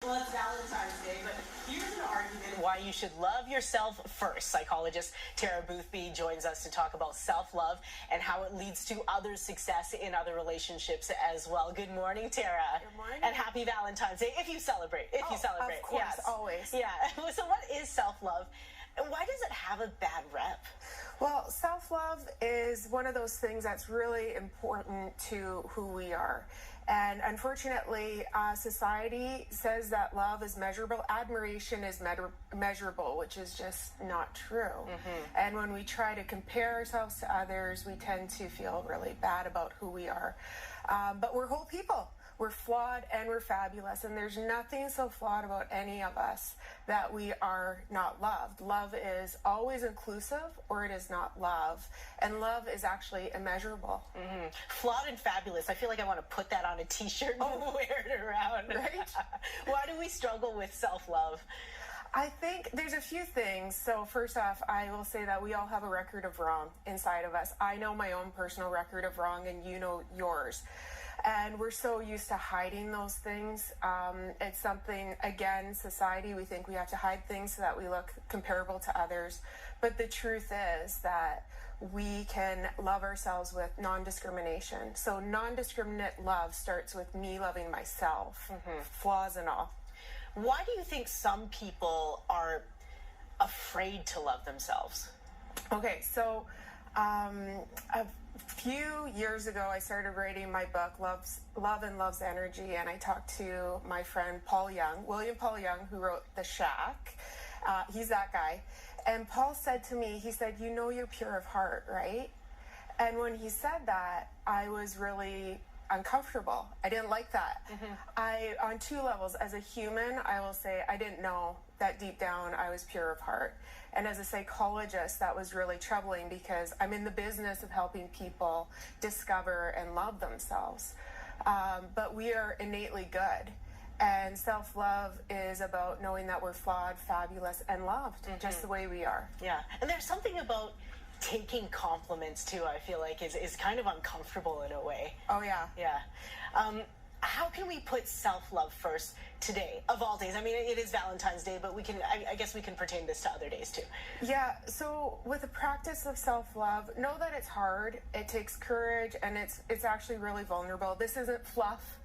Well, it's Valentine's Day, but here's an argument why you should love yourself first. Psychologist Tara Boothby joins us to talk about self-love and how it leads to others' success in other relationships as well. Good morning, Tara. Good morning. And happy Valentine's Day, if you celebrate. If you celebrate. Of course, yes. always. Yeah. So what is self-love? And why does it have a bad rep? Well, self-love is one of those things that's really important to who we are. And unfortunately, society says that love is measurable. Admiration is measurable, which is just not true. Mm-hmm. And when we try to compare ourselves to others, we tend to feel really bad about who we are. But we're whole people. We're flawed and we're fabulous, and there's nothing so flawed about any of us that we are not loved. Love is always inclusive, or it is not love, and love is actually immeasurable. Mm-hmm. Flawed and fabulous. I feel like I want to put that on a t-shirt and wear it around. Right? Why do we struggle with self-love? I think there's a few things. So first off, I will say that we all have a record of wrong inside of us. I know my own personal record of wrong, and you know yours. And we're so used to hiding those things. It's something, again, society, we think we have to hide things so that we look comparable to others. But the truth is that we can love ourselves with non-discrimination. So non-discriminate love starts with me loving myself, flaws and all. Why do you think some people are afraid to love themselves? Okay, so a few years ago, I started writing my book, Love and Love's Energy, and I talked to my friend William Paul Young, who wrote The Shack. He's that guy. And Paul said to me, he said, "You know you're pure of heart, right?" And when he said that, I was really uncomfortable. I didn't like that. Mm-hmm. On two levels, as a human, I will say I didn't know that deep down I was pure of heart. And as a psychologist, that was really troubling because I'm in the business of helping people discover and love themselves. But we are innately good. And self-love is about knowing that we're flawed, fabulous, and loved, just the way we are. Yeah. And there's something about taking compliments too, I feel like is kind of uncomfortable in a way. Oh yeah. Yeah. How can we put self-love first today, of all days? I mean, it is Valentine's Day, but I guess we can pertain this to other days too. Yeah, so with the practice of self-love, know that it's hard, it takes courage, and it's actually really vulnerable. This isn't fluff.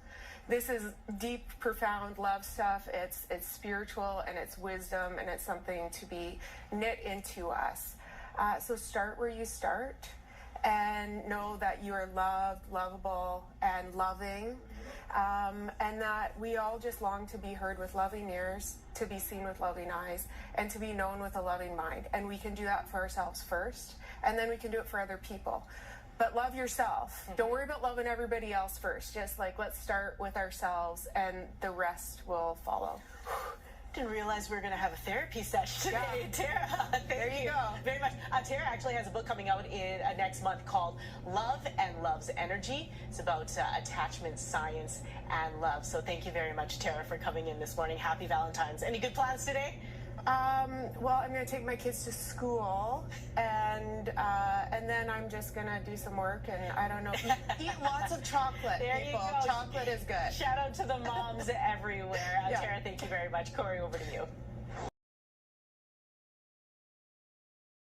This is deep, profound love stuff. It's spiritual, and it's wisdom, and it's something to be knit into us. So start where you start, and know that you are loved, lovable, and loving, and that we all just long to be heard with loving ears, to be seen with loving eyes, and to be known with a loving mind. And we can do that for ourselves first, and then we can do it for other people. But love yourself. Don't worry about loving everybody else first. Just let's start with ourselves, and the rest will follow. Didn't realize we were going to have a therapy session today. Yeah. Tara, thank you very much. Tara actually has a book coming out in next month called Love and Love's Energy. It's about attachment, science, and love. So thank you very much, Tara, for coming in this morning. Happy Valentine's. Any good plans today? Well, I'm going to take my kids to school, and then I'm just going to do some work, and I don't know, eat lots of chocolate, there people. You go. Chocolate is good. Shout out to the moms everywhere. Tara, thank you very much. Corey, over to you.